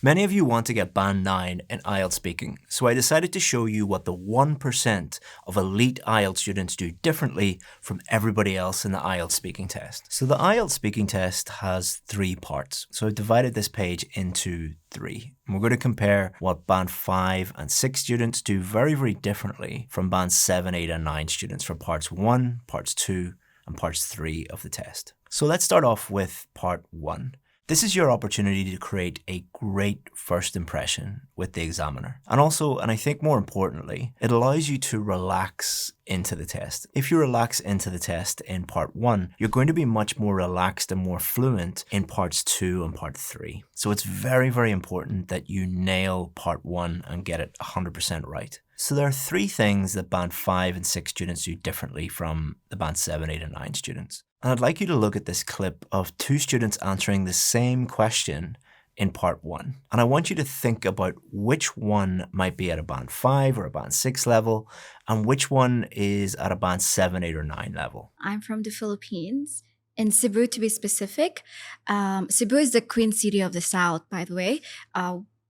Many of you want to get Band 9 in IELTS Speaking, so I decided to show you what the 1% of elite IELTS students do differently from everybody else in the IELTS Speaking test. So the IELTS Speaking test has 3 parts, so I've divided this page into 3. And we're going to compare what Band 5 and 6 students do very, very differently from Band 7, 8 and 9 students for Parts 1, Parts 2 and Parts 3 of the test. So let's start off with Part 1. This is your opportunity to create a great first impression with the examiner. And also, and I think more importantly, it allows you to relax into the test. If you relax into the test in Part 1, you're going to be much more relaxed and more fluent in Parts 2 and Part 3. So it's very, very important that you nail Part 1 and get it 100% right. So there are 3 things that Band 5 and 6 students do differently from the Band 7, 8 and 9 students. And I'd like you to look at this clip of 2 students answering the same question in Part 1. And I want you to think about which one might be at a Band 5 or a Band 6 level, and which one is at a Band 7, 8 or 9 level. I'm from the Philippines, in Cebu to be specific. Cebu is the Queen City of the South, by the way.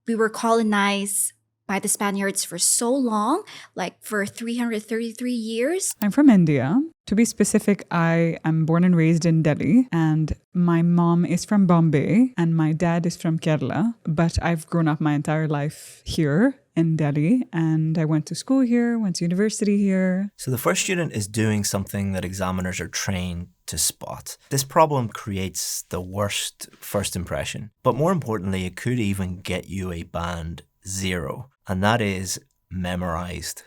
We were colonized by the Spaniards for so long, like for 333 years. I'm from India. To be specific, I am born and raised in Delhi, and my mom is from Bombay and my dad is from Kerala. But I've grown up my entire life here in Delhi, and I went to school here, went to university here. So the first student is doing something that examiners are trained to spot. This problem creates the worst first impression, but more importantly, it could even get you a Band 0, and that is memorized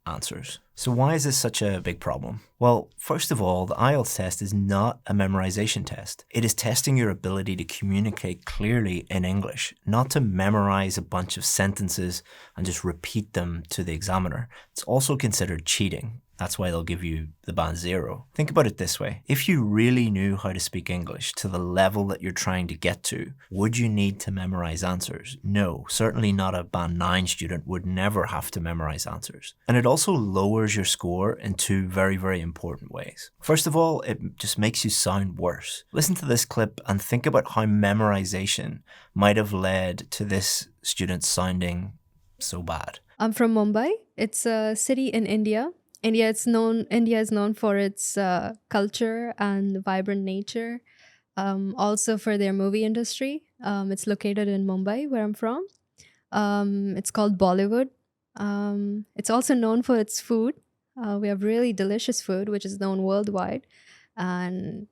answers. So why is this such a big problem? Well, first of all, the IELTS test is not a memorization test. It is testing your ability to communicate clearly in English, not to memorize a bunch of sentences and just repeat them to the examiner. It's also considered cheating. That's why they'll give you the Band 0. Think about it this way. If you really knew how to speak English to the level that you're trying to get to, would you need to memorize answers? No, certainly not a Band 9 student would never have to memorize answers. And it also lowers your score in 2 very, very important ways. First of all, it just makes you sound worse. Listen to this clip and think about how memorization might have led to this student sounding so bad. I'm from Mumbai. It's a city in India. India is known for its culture and vibrant nature, also for their movie industry. It's located in Mumbai, where I'm from. It's called Bollywood. It's also known for its food. We have really delicious food, which is known worldwide. And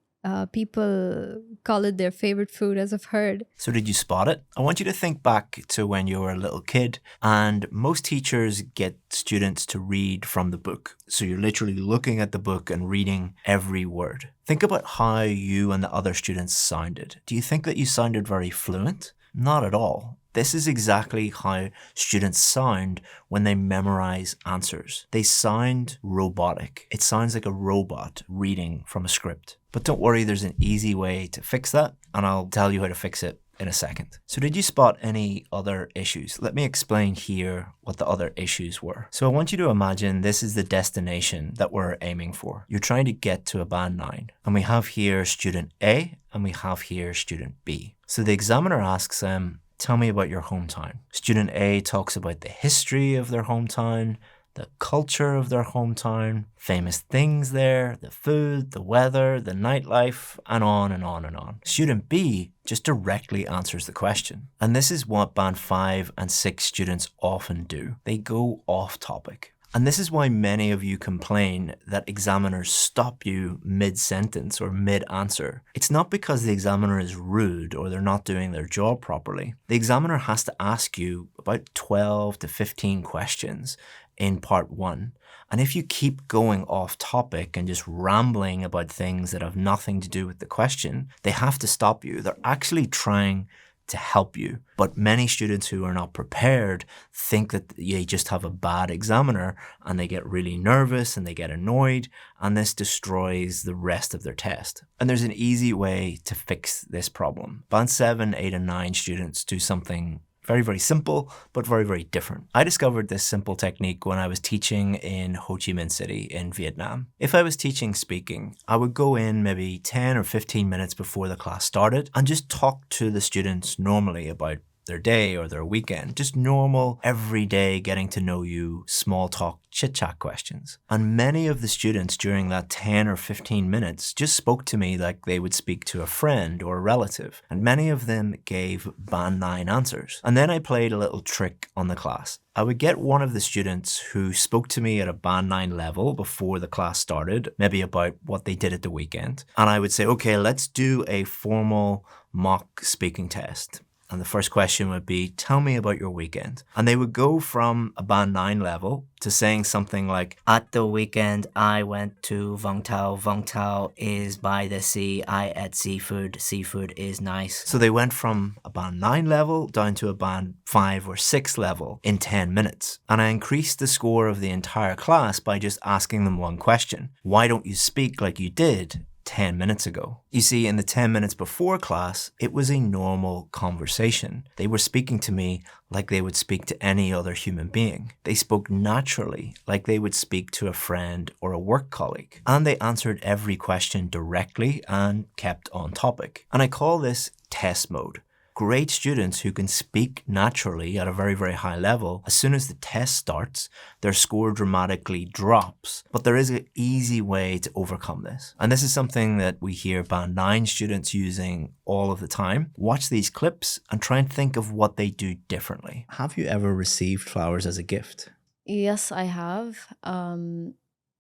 people call it their favorite food, as I've heard. So did you spot it? I want you to think back to when you were a little kid, and most teachers get students to read from the book. So you're literally looking at the book and reading every word. Think about how you and the other students sounded. Do you think that you sounded very fluent? Not at all. This is exactly how students sound when they memorize answers. They sound robotic. It sounds like a robot reading from a script. But don't worry, there's an easy way to fix that, and I'll tell you how to fix it in a second. So did you spot any other issues? Let me explain here what the other issues were. So I want you to imagine this is the destination that we're aiming for. You're trying to get to a Band 9, and we have here student A and we have here student B. So the examiner asks them, tell me about your hometown. Student A talks about the history of their hometown, the culture of their hometown, famous things there, the food, the weather, the nightlife, and on and on and on. Student B just directly answers the question. And this is what Band 5 and 6 students often do. They go off topic. And this is why many of you complain that examiners stop you mid-sentence or mid-answer. It's not because the examiner is rude or they're not doing their job properly. The examiner has to ask you about 12 to 15 questions in Part 1. And if you keep going off topic and just rambling about things that have nothing to do with the question, they have to stop you. They're actually trying to help you. But many students who are not prepared think that they just have a bad examiner and they get really nervous and they get annoyed, and this destroys the rest of their test. And there's an easy way to fix this problem. Band 7, 8 and 9 students do something very, very simple, but very, very different. I discovered this simple technique when I was teaching in Ho Chi Minh City in Vietnam. If I was teaching speaking, I would go in maybe 10 or 15 minutes before the class started and just talk to the students normally about their day or their weekend. Just normal, everyday, getting to know you, small talk, chit-chat questions. And many of the students during that 10 or 15 minutes just spoke to me like they would speak to a friend or a relative. And many of them gave Band 9 answers. And then I played a little trick on the class. I would get one of the students who spoke to me at a Band 9 level before the class started, maybe about what they did at the weekend. And I would say, okay, let's do a formal mock speaking test. And the first question would be, tell me about your weekend. And they would go from a Band 9 level to saying something like, at the weekend, I went to Vung Tau. Vung Tau is by the sea. I ate seafood. Seafood is nice. So they went from a Band 9 level down to a Band 5 or 6 level in 10 minutes. And I increased the score of the entire class by just asking them one question. Why don't you speak like you did 10 minutes ago? You see, in the 10 minutes before class, it was a normal conversation. They were speaking to me like they would speak to any other human being. They spoke naturally, like they would speak to a friend or a work colleague. And they answered every question directly and kept on topic. And I call this test mode. Great students who can speak naturally at a very, very high level, as soon as the test starts, their score dramatically drops. But there is an easy way to overcome this. And this is something that we hear Band 9 students using all of the time. Watch these clips and try and think of what they do differently. Have you ever received flowers as a gift? Yes, I have.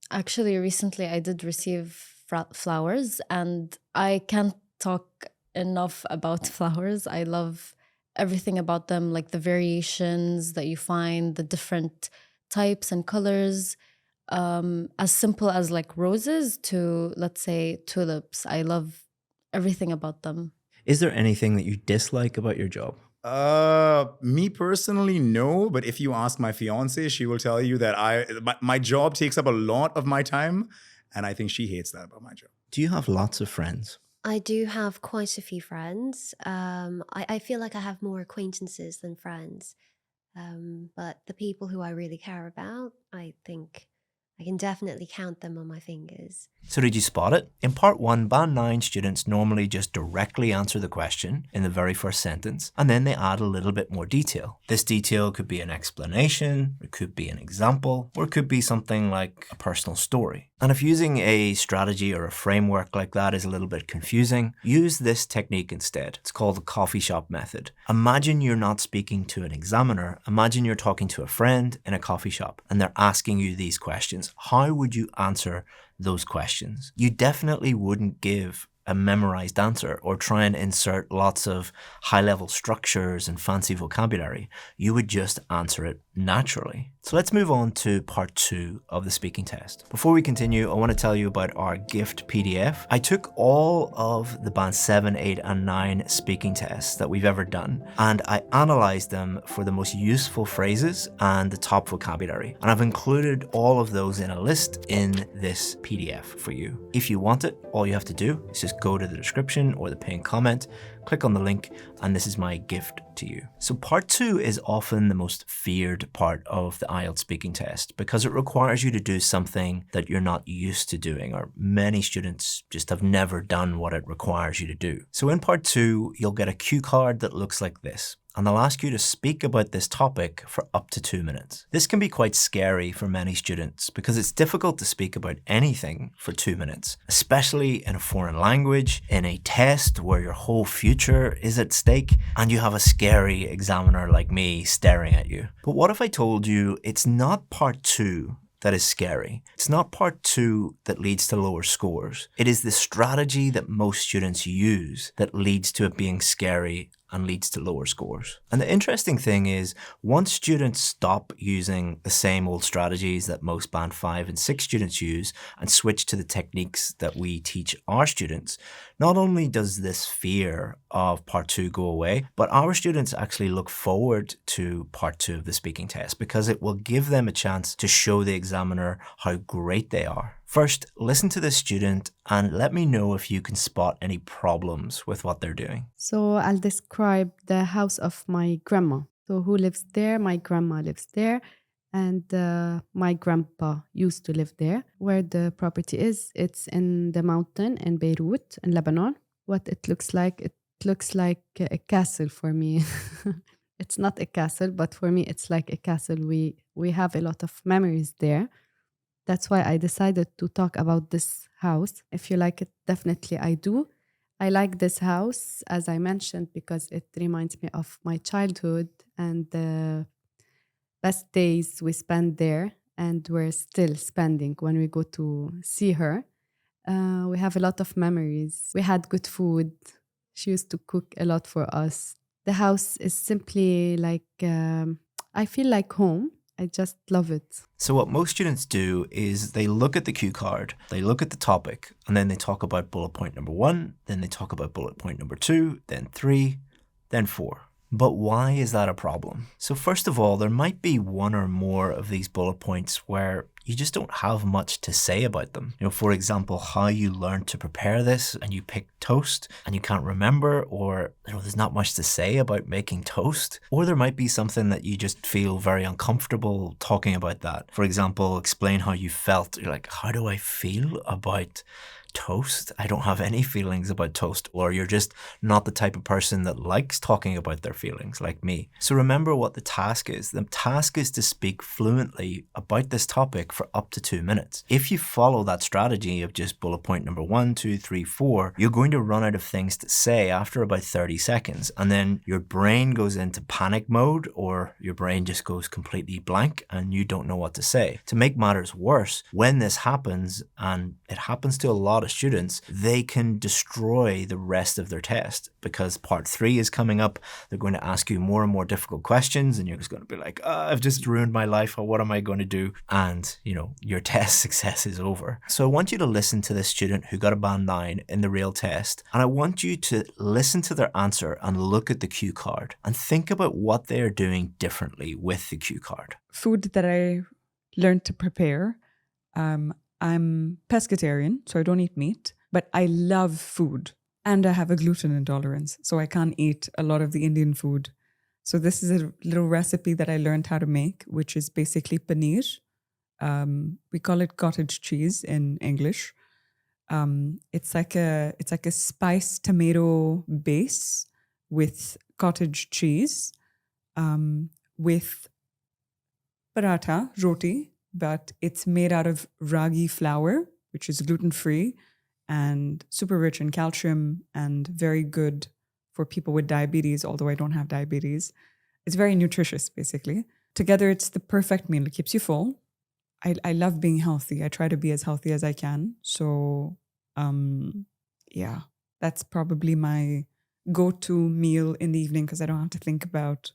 Actually, recently I did receive flowers, and I can't talk enough about flowers. I love everything about them, like the variations that you find, the different types and colors, as simple as like roses to, let's say, tulips. I love everything about them. Is there anything that you dislike about your job? Me personally, no. But if you ask my fiance, she will tell you that my job takes up a lot of my time, and I think she hates that about my job. Do you have lots of friends? I do have quite a few friends. I feel like I have more acquaintances than friends. But the people who I really care about, I think I can definitely count them on my fingers. So did you spot it? In part 1, Band 9 students normally just directly answer the question in the very first sentence, and then they add a little bit more detail. This detail could be an explanation, it could be an example, or it could be something like a personal story. And if using a strategy or a framework like that is a little bit confusing, use this technique instead. It's called the coffee shop method. Imagine you're not speaking to an examiner. Imagine you're talking to a friend in a coffee shop and they're asking you these questions. How would you answer those questions? You definitely wouldn't give a memorized answer or try and insert lots of high-level structures and fancy vocabulary. You would just answer it naturally. So let's move on to part 2 of the speaking test. Before we continue, I want to tell you about our gift PDF. I took all of the Band 7, 8 and 9 speaking tests that we've ever done and I analyzed them for the most useful phrases and the top vocabulary. And I've included all of those in a list in this PDF for you. If you want it, all you have to do is just go to the description or the pinned comment, click on the link, and this is my gift to you. So part 2 is often the most feared part of the IELTS speaking test because it requires you to do something that you're not used to doing, or many students just have never done what it requires you to do. So in part 2, you'll get a cue card that looks like this, and they'll ask you to speak about this topic for up to 2 minutes. This can be quite scary for many students because it's difficult to speak about anything for 2 minutes, especially in a foreign language, in a test where your whole future is at stake, and you have a scary examiner like me staring at you. But what if I told you it's not part 2 that is scary? It's not part 2 that leads to lower scores. It is the strategy that most students use that leads to it being scary and leads to lower scores. And the interesting thing is, once students stop using the same old strategies that most Band 5 and 6 students use and switch to the techniques that we teach our students, not only does this fear of part 2 go away, but our students actually look forward to part 2 of the speaking test because it will give them a chance to show the examiner how great they are. First, listen to the student and let me know if you can spot any problems with what they're doing. So I'll describe the house of my grandma. So who lives there? My grandma lives there. And my grandpa used to live there. Where the property is, it's in the mountain in Beirut, in Lebanon. What it looks like, it It looks like a castle for me. It's not a castle, but for me, it's like a castle. We have a lot of memories there. That's why I decided to talk about this house. If you like it, definitely I do. I like this house, as I mentioned, because it reminds me of my childhood and the best days we spent there, and we're still spending when we go to see her. We have a lot of memories. We had good food. She used to cook a lot for us. The house is simply like, I feel like home. I just love it. So what most students do is they look at the cue card, they look at the topic, and then they talk about bullet point number 1, then they talk about bullet point number 2, then 3, then 4. But why is that a problem? So first of all, there might be one or more of these bullet points where you just don't have much to say about them. You know, for example, how you learned to prepare this and you picked toast and you can't remember, or there's not much to say about making toast. Or there might be something that you just feel very uncomfortable talking about that. For example, explain how you felt. You're like, how do I feel about toast? I don't have any feelings about toast. Or you're just not the type of person that likes talking about their feelings, like me. So remember what the task is. The task is to speak fluently about this topic for up to 2 minutes. If you follow that strategy of just bullet point number 1, 2, 3, 4, you're going to run out of things to say after about 30 seconds. And then your brain goes into panic mode, or your brain just goes completely blank and you don't know what to say. To make matters worse, when this happens, and it happens to a lot of students, they can destroy the rest of their test, because part 3 is coming up. They're going to ask you more and more difficult questions, and you're just going to be like, I've just ruined my life. What am I going to do? And, your test success is over. So I want you to listen to this student who got a band 9 in the real test, and I want you to listen to their answer and look at the cue card and think about what they're doing differently with the cue card. Food that I learned to prepare. I'm pescatarian, so I don't eat meat, but I love food. And I have a gluten intolerance, so I can't eat a lot of the Indian food. So this is a little recipe that I learned how to make, which is basically paneer. We call it cottage cheese in English. It's like a spiced tomato base with cottage cheese, with paratha, roti, but it's made out of ragi flour, which is gluten-free and super rich in calcium and very good for people with diabetes, although I don't have diabetes. It's very nutritious, basically. Together, it's the perfect meal. It keeps you full. I love being healthy. I try to be as healthy as I can. So, yeah, that's probably my go-to meal in the evening, because I don't have to think about,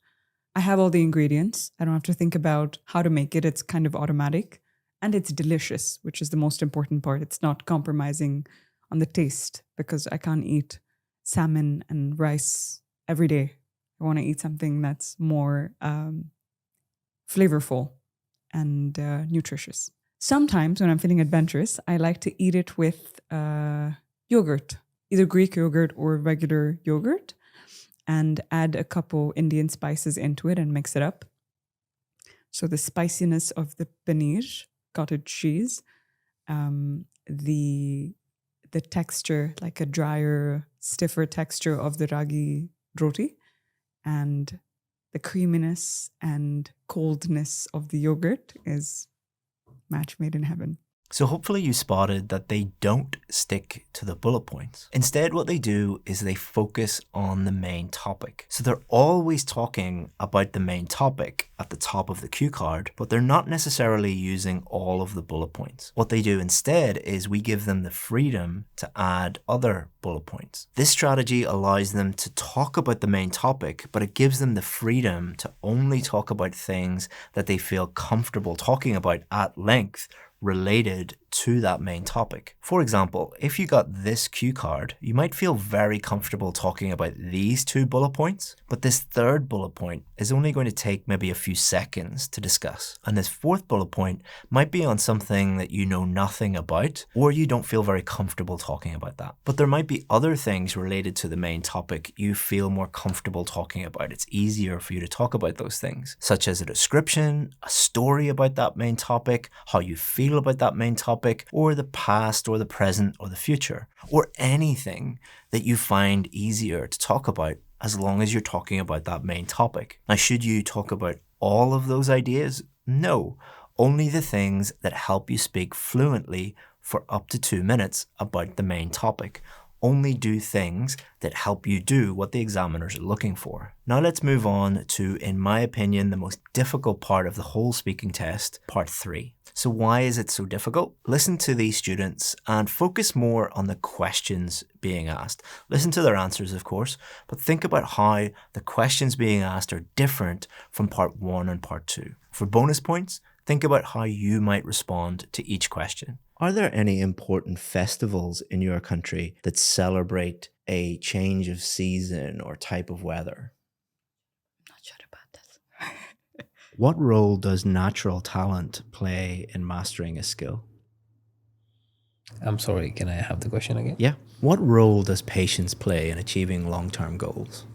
I have all the ingredients. I don't have to think about how to make it. It's kind of automatic, and it's delicious, which is the most important part. It's not compromising on the taste, because I can't eat salmon and rice every day. I want to eat something that's more flavorful and nutritious. Sometimes when I'm feeling adventurous, I like to eat it with yogurt, either Greek yogurt or regular yogurt, and add a couple Indian spices into it and mix it up. So the spiciness of the paneer, cottage cheese, the texture, like a drier, stiffer texture of the ragi roti, and the creaminess and coldness of the yogurt is match made in heaven. So hopefully you spotted that they don't stick to the bullet points. Instead, what they do is they focus on the main topic. So they're always talking about the main topic at the top of the cue card, but they're not necessarily using all of the bullet points. What they do instead is we give them the freedom to add other bullet points. This strategy allows them to talk about the main topic, but it gives them the freedom to only talk about things that they feel comfortable talking about at length, related to that main topic. For example, if you got this cue card, you might feel very comfortable talking about these 2 bullet points, but this 3rd bullet point is only going to take maybe a few seconds to discuss. And this 4th bullet point might be on something that you know nothing about, or you don't feel very comfortable talking about that. But there might be other things related to the main topic you feel more comfortable talking about. It's easier for you to talk about those things, such as a description, a story about that main topic, how you feel feel about that main topic, or the past or the present or the future, or anything that you find easier to talk about as long as you're talking about that main topic. Now, should you talk about all of those ideas? No, only the things that help you speak fluently for up to 2 minutes about the main topic. Only do things that help you do what the examiners are looking for. Now let's move on to, in my opinion, the most difficult part of the whole speaking test, part 3. So why is it so difficult? Listen to these students and focus more on the questions being asked. Listen to their answers, of course, but think about how the questions being asked are different from part 1 and part 2. For bonus points, think about how you might respond to each question. Are there any important festivals in your country that celebrate a change of season or type of weather? Not sure about this. What role does natural talent play in mastering a skill? I'm sorry, can I have the question again? Yeah. What role does patience play in achieving long-term goals?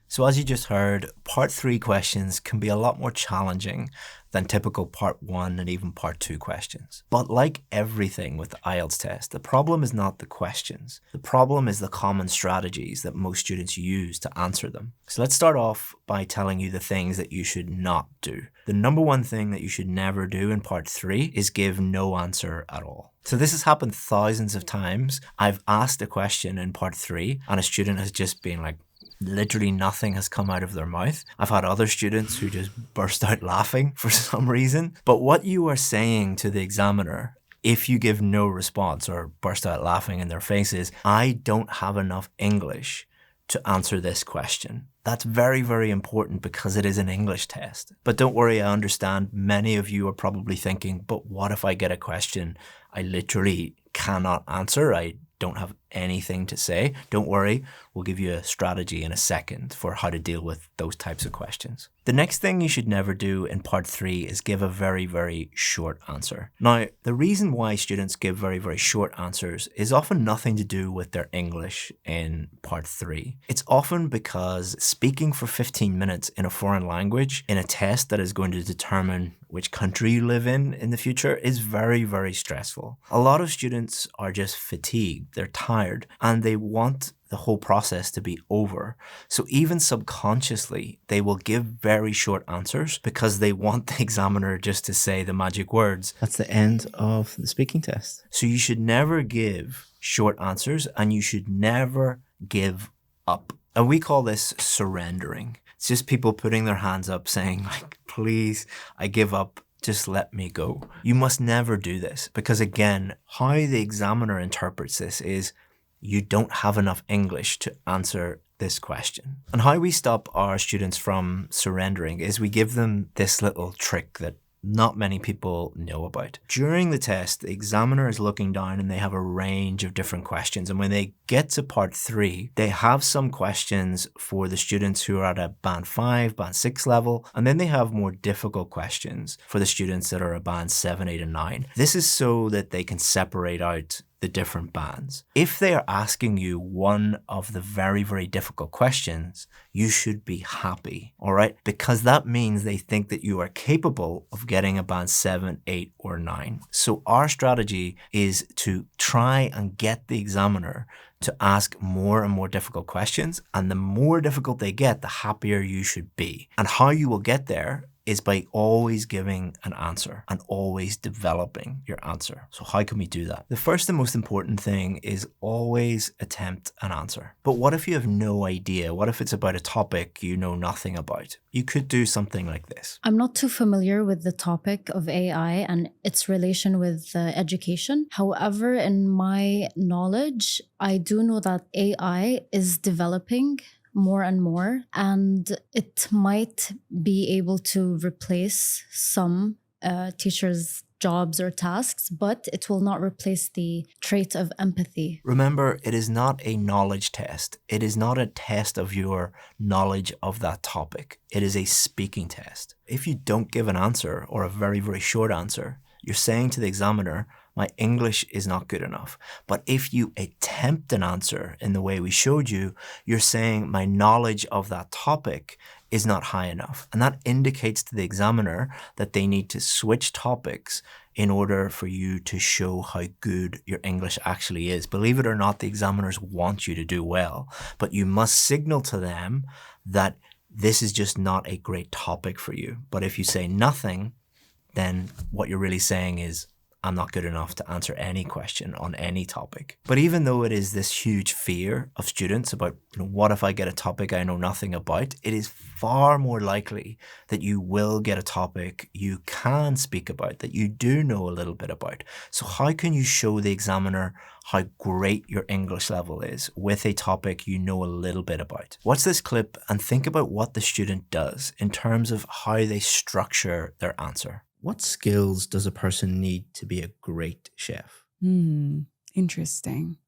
So as you just heard, part 3 questions can be a lot more challenging than typical part 1 and even part 2 questions. But like everything with the IELTS test, the problem is not the questions. The problem is the common strategies that most students use to answer them. So let's start off by telling you the things that you should not do. The number one thing that you should never do in part 3 is give no answer at all. So this has happened thousands of times. I've asked a question in part 3 and a student has just been like, literally nothing has come out of their mouth. I've had other students who just burst out laughing for some reason. But what you are saying to the examiner, if you give no response or burst out laughing in their faces, I don't have enough English to answer this question. That's very, very important because it is an English test. But don't worry, I understand many of you are probably thinking, but what if I get a question I literally cannot answer? I don't have anything to say. Don't worry, we'll give you a strategy in a second for how to deal with those types of questions. The next thing you should never do in part 3 is give a very, very short answer. Now, the reason why students give very, very short answers is often nothing to do with their English in part 3. It's often because speaking for 15 minutes in a foreign language in a test that is going to determine which country you live in the future is very, very stressful. A lot of students are just fatigued, they're tired, and they want the whole process to be over. So even subconsciously, they will give very short answers because they want the examiner just to say the magic words. That's the end of the speaking test. So you should never give short answers and you should never give up. And we call this surrendering. It's just people putting their hands up saying, like, please, I give up. Just let me go. You must never do this because, again, how the examiner interprets this is you don't have enough English to answer this question. And how we stop our students from surrendering is we give them this little trick that not many people know about. During the test, the examiner is looking down and they have a range of different questions. And when they get to part 3, they have some questions for the students who are at a band 5, band 6 level. And then they have more difficult questions for the students that are a band 7, 8, and 9. This is so that they can separate out the different bands. If they are asking you one of the very, very difficult questions, you should be happy, all right? Because that means they think that you are capable of getting a band 7, 8, or 9. So our strategy is to try and get the examiner to ask more and more difficult questions. And the more difficult they get, the happier you should be. And how you will get there is by always giving an answer and always developing your answer. So how can we do that? The first and most important thing is always attempt an answer. But what if you have no idea? What if it's about a topic you know nothing about? You could do something like this. I'm not too familiar with the topic of AI and its relation with education. However, in my knowledge, I do know that AI is developing more and more, and it might be able to replace some teachers' jobs or tasks, but it will not replace the trait of empathy. Remember, it is not a knowledge test. It is not a test of your knowledge of that topic. It is a speaking test. If you don't give an answer or a very, very short answer, you're saying to the examiner, my English is not good enough. But if you attempt an answer in the way we showed you, you're saying my knowledge of that topic is not high enough. And that indicates to the examiner that they need to switch topics in order for you to show how good your English actually is. Believe it or not, the examiners want you to do well, but you must signal to them that this is just not a great topic for you. But if you say nothing, then what you're really saying is, I'm not good enough to answer any question on any topic. But even though it is this huge fear of students about, what if I get a topic I know nothing about, it is far more likely that you will get a topic you can speak about, that you do know a little bit about. So how can you show the examiner how great your English level is with a topic you know a little bit about? Watch this clip and think about what the student does in terms of how they structure their answer. What skills does a person need to be a great chef? Interesting.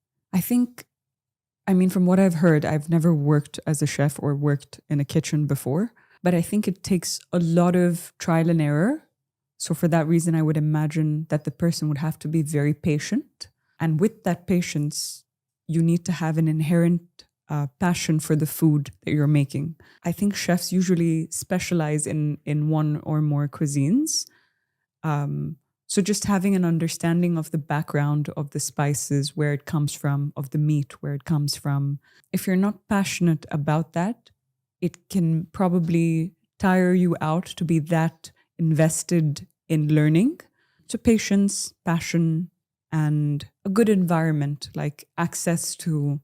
From what I've heard, I've never worked as a chef or worked in a kitchen before, but I think it takes a lot of trial and error. So for that reason, I would imagine that the person would have to be very patient. And with that patience, you need to have an inherent passion for the food that you're making. I think chefs usually specialize in one or more cuisines. So just having an understanding of the background of the spices, where it comes from, of the meat, where it comes from. If you're not passionate about that, it can probably tire you out to be that invested in learning. So patience, passion, and a good environment, like access to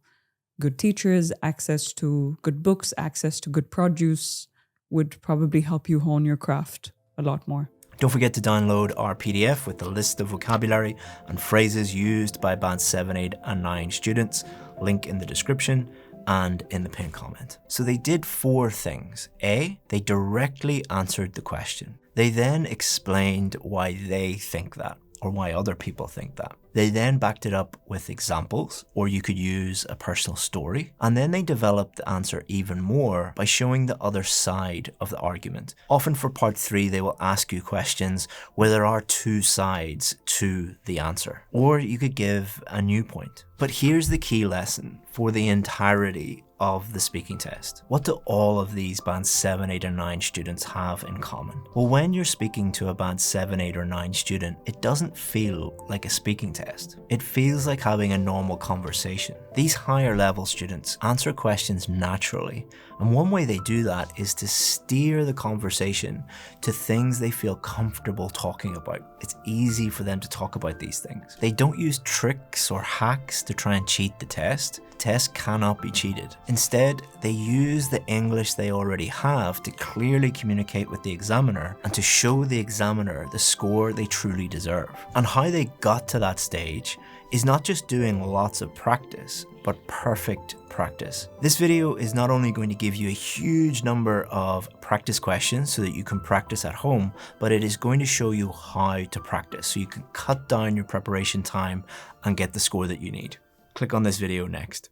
good teachers, access to good books, access to good produce would probably help you hone your craft a lot more. Don't forget to download our PDF with the list of vocabulary and phrases used by Band 7, 8 and 9 students. Link in the description and in the pinned comment. So they did 4 things. A, they directly answered the question. They then explained why they think that, or why other people think that. They then backed it up with examples, or you could use a personal story. And then they developed the answer even more by showing the other side of the argument. Often for part 3, they will ask you questions where there are 2 sides to the answer, or you could give a new point. But here's the key lesson for the entirety of the speaking test. What do all of these Band 7, 8 and 9 students have in common? Well, when you're speaking to a Band 7, 8 or 9 student, it doesn't feel like a speaking test. It feels like having a normal conversation. These higher level students answer questions naturally, and one way they do that is to steer the conversation to things they feel comfortable talking about. It's easy for them to talk about these things. They don't use tricks or hacks to try and cheat the test. The test cannot be cheated. Instead, they use the English they already have to clearly communicate with the examiner and to show the examiner the score they truly deserve. And how they got to that stage is not just doing lots of practice, but perfect practice. This video is not only going to give you a huge number of practice questions so that you can practice at home, but it is going to show you how to practice so you can cut down your preparation time and get the score that you need. Click on this video next.